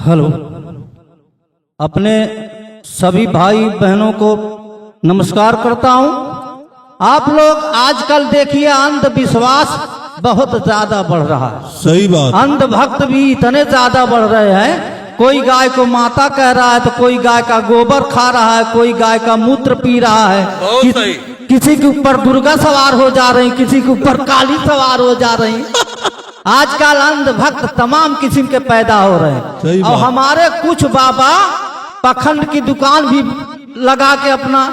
Hello, अपने सभी भाई बहनों को नमस्कार करता हूं। आप लोग आजकल देखिए अंधविश्वास बहुत ज्यादा बढ़ रहा है। सही बात। अंधभक्त भी इतने ज्यादा बढ़ रहे हैं। कोई गाय को माता कह रहा है तो कोई गाय का गोबर खा रहा है, कोई गाय का मूत्र पी रहा है। किसी के ऊपर दुर्गा सवार हो जा रही, किसी के ऊपर काली सवार हो जा रही। आजकल अंधभक्त तमाम किस्म के पैदा हो रहे हैं। और हमारे कुछ बाबा पखंड की दुकान भी लगा के अपना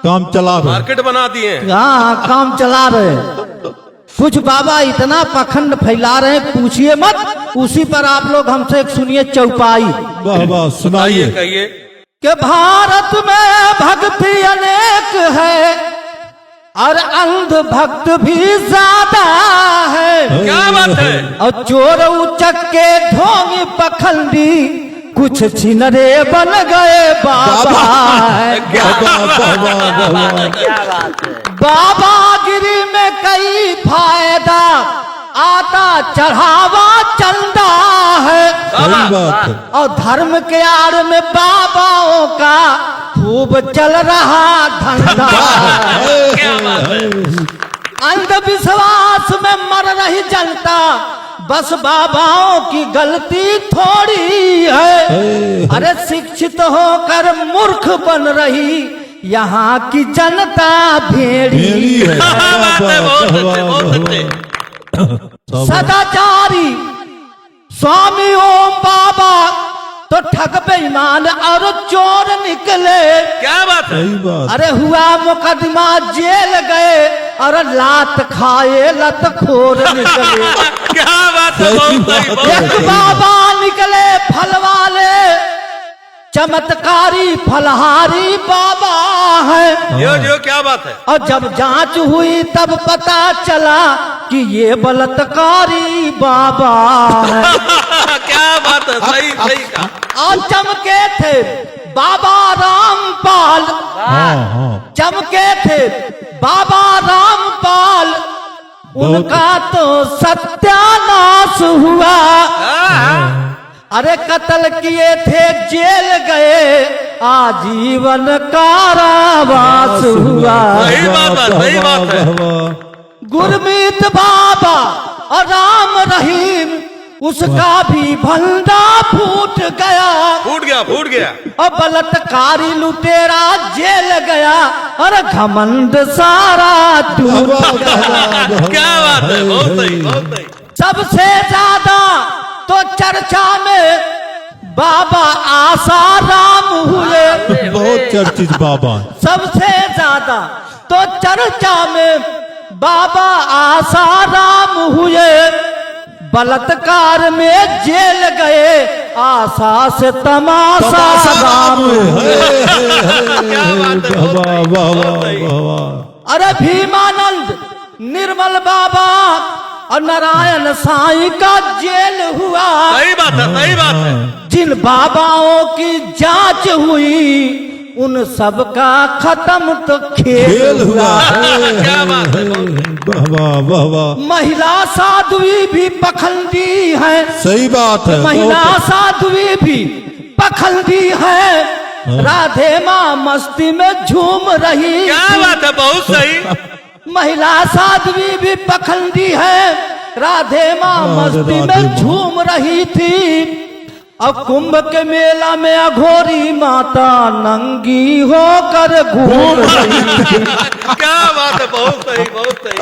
काम चला रहे, मार्केट बना दिए। हाँ, काम चला रहे हैं। कुछ बाबा इतना पखंड फैला रहे हैं, पूछिए मत। उसी पर आप लोग हमसे एक सुनिए चौपाई। वाह वाह, सुनाइए। कहिए कि भारत में भक्ति अनेक है और अंध भक्त भी ज्यादा है। क्या बात है। और चोर उचक के ढोंगी पखंडी कुछ छिनरे बन गए बाबा। बाबागिरी में कई फायदा, आता चढ़ावा चंदा है। और धर्म के आड़ में बाबाओं का खूब चल रहा धंधा। अंधविश्वास में मर रही जनता, बस बाबाओं की गलती थोड़ी है। अरे शिक्षित होकर मूर्ख बन रही यहाँ की जनता भेड़ी है। सदाचारी स्वामी ओम बाबा तो ठग बेईमान और चोर निकले। क्या बात है। अरे हुआ मुकदमा जेल गए और लात खाए लतखोर निकले। क्या बात है। एक बाबा निकले फल वाले, चमत्कारी फलहारी बाबा है। जो क्या बात है। और जब जांच हुई तब पता चला कि ये बलात्कारी बाबा है। क्या बात है। सही सही कहा। और चमके थे बाबा रामपाल। चमके थे बाबा रामपाल, उनका तो सत्यानाश हुआ। अरे कत्ल किए थे, जेल गए, आजीवन कारावास हुआ। सही बात है, सही बात है। गुरमीत बाबा और राम रहीम, उसका भी भंडा फूट गया। फूट गया। और बलात्कारी लुटेरा जेल गया और घमंड सारा डूब गया। क्या बात है। बहुत सही, बहुत सही। सबसे ज्यादा तो चर्चा में बाबा आसाराम हुए। बहुत चर्चित बाबा। सबसे ज्यादा तो चर्चा में बाबा आसाराम हुए। बलात्कार में जेल गए, आशा से तमाशा राम हुए। अरे भीमानंद निर्मल बाबा और नारायण साईं का जेल हुआ। सही बात है, सही बात है। जिन बाबाओं की जांच हुई उन सब का खत्म तो खेल हुआ। क्या बात है। महिला साध्वी भी पखंडी है। सही बात है। महिला साध्वी भी पखंडी है। राधे माँ मस्ती में झूम रही। क्या बात है। बहुत सही। महिला साध्वी भी पखंडी है, राधे माँ मस्ती में झूम रही थी। और कुंभ के मेला में अघोरी माता नंगी होकर घूम रही थी। क्या बात है। बहुत सही, बहुत सही।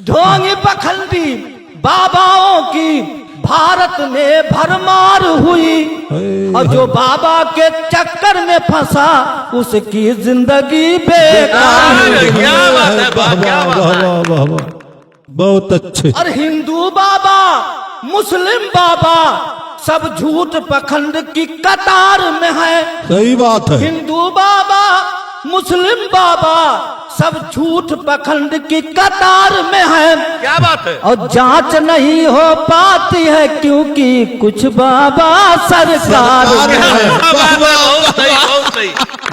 ढोंगी पखंडी बाबाओं की भारत में भरमार हुई। और जो बाबा के चक्कर में फंसा उसकी जिंदगी बेकार। क्या बात है। क्या बात है। बहुत अच्छे। और हिंदू बाबा मुस्लिम बाबा सब झूठ पखंड की कतार में है। सही बात है। हिंदू बाबा मुस्लिम बाबा सब झूठ पखंड की कतार में है। क्या बात है। और जांच नहीं हो पाती है क्योंकि कुछ बाबा सरकार में है। बहुत सही, बहुत सही।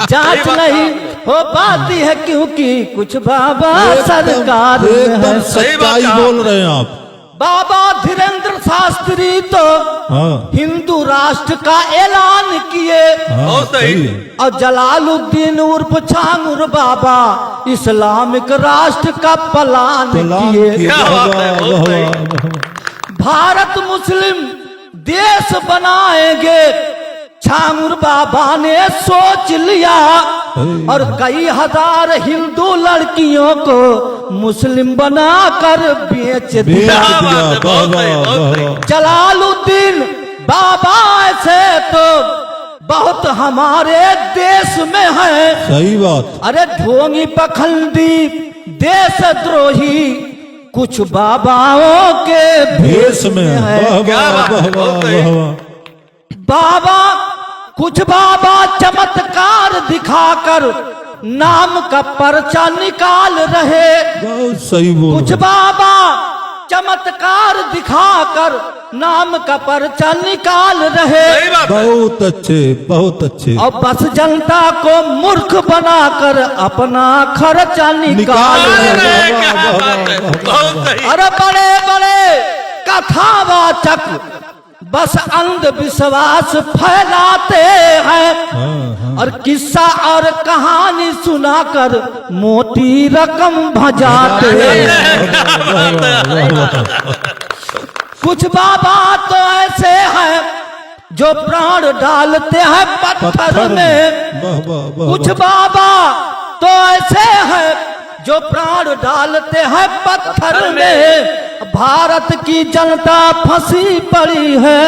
जांच नहीं हो पाती है क्योंकि कुछ बाबा सरकार में है। सच्चाई बोल रहे हैं आप। बाबा धीरेन्द्र शास्त्री तो हाँ हिंदू राष्ट्र का ऐलान किए हाँ बहुत सही। सही है। और जलालुद्दीन उर्फ छांगुर बाबा इस्लामिक राष्ट्र का प्लान सलाम किए। किए। क्या बात है, वाह, बहुत वाह, सही। वाह, वाह। भारत मुस्लिम देश बनाएंगे छांगुर बाबा ने सोच लिया और कई हजार हिंदू लड़कियों को मुस्लिम बनाकर बेच बेच दिया। क्या बात दिया है, बहुत वाह, सही, वाह, बहुत वाह, सही। वाह। जलालुद्दीन बाबा ऐसे तो बहुत हमारे देश में है। सही बात। अरे ढोंगी पखंडी देशद्रोही कुछ बाबाओं के भेष में है। वाह क्या वाह बात है, वाह बहुत वाह सही। वाह वाह। बाबा कुछ बाबा चमत्कार दिखाकर नाम का पर्चा निकाल रहे। बहुत सही बोल कुछ बाबा चमत्कार दिखाकर नाम का पर्चा निकाल रहे। सही बात है। बहुत अच्छे बहुत अच्छे। और बस जनता को मूर्ख बनाकर अपना खर्चा निकाल अरे रहे। क्या बात है, बहुत सही। अरे बड़े बड़े कथावाचक बस अंधविश्वास फैलाते हैं हाँ हाँ और किस्सा और कहानी सुनाकर मोटी रकम भजाते हैं। कुछ बाबा तो ऐसे हैं जो प्राण डालते हैं पत्थर में। वाह वाह वाह कुछ बाबा तो ऐसे हैं जो प्राण डालते हैं पत्थर में। भारत की जनता फंसी पड़ी है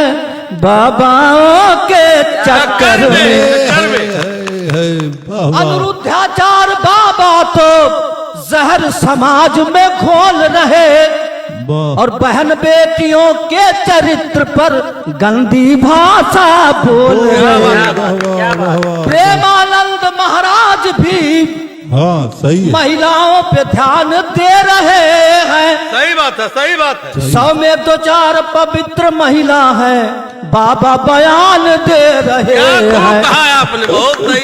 बाबाओं के चक्कर में। वाह वाह अनिरुद्धाचार बाबा तो जहर समाज में घोल रहे वाह। और बहन बेटियों के चरित्र पर गंदी भाषा बोल रहे। वाह, वाह, वाह, वाह। प्रेमानंद महाराज भी हाँ सही है। महिलाओं पे ध्यान दे रहे हैं। सही बात है, सही बात है। 100 में 2-4 पवित्र महिला है बाबा बयान दे रहे क्या खूब हैं। कहा है आपने, बहुत सही।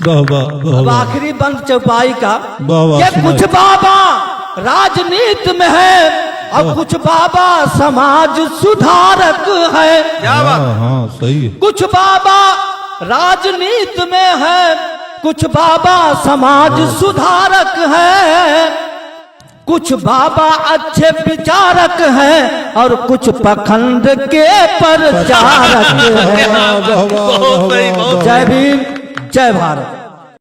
वाह वाह वाह अब वाह। आखिरी बंद चौपाई का वाह, वाह, ये सुनाइए। कुछ बाबा राजनीति में है और कुछ बाबा समाज सुधारक है। क्या बात हाँ हाँ सही है। कुछ बाबा राजनीति में है कुछ बाबा समाज सुधारक है। कुछ बाबा अच्छे विचारक हैं और कुछ पखंड के प्रचारक हैं। वाह, वाह, वाह, बहुत सही, वाह, बहुत वाह। जय भीम जय भारत।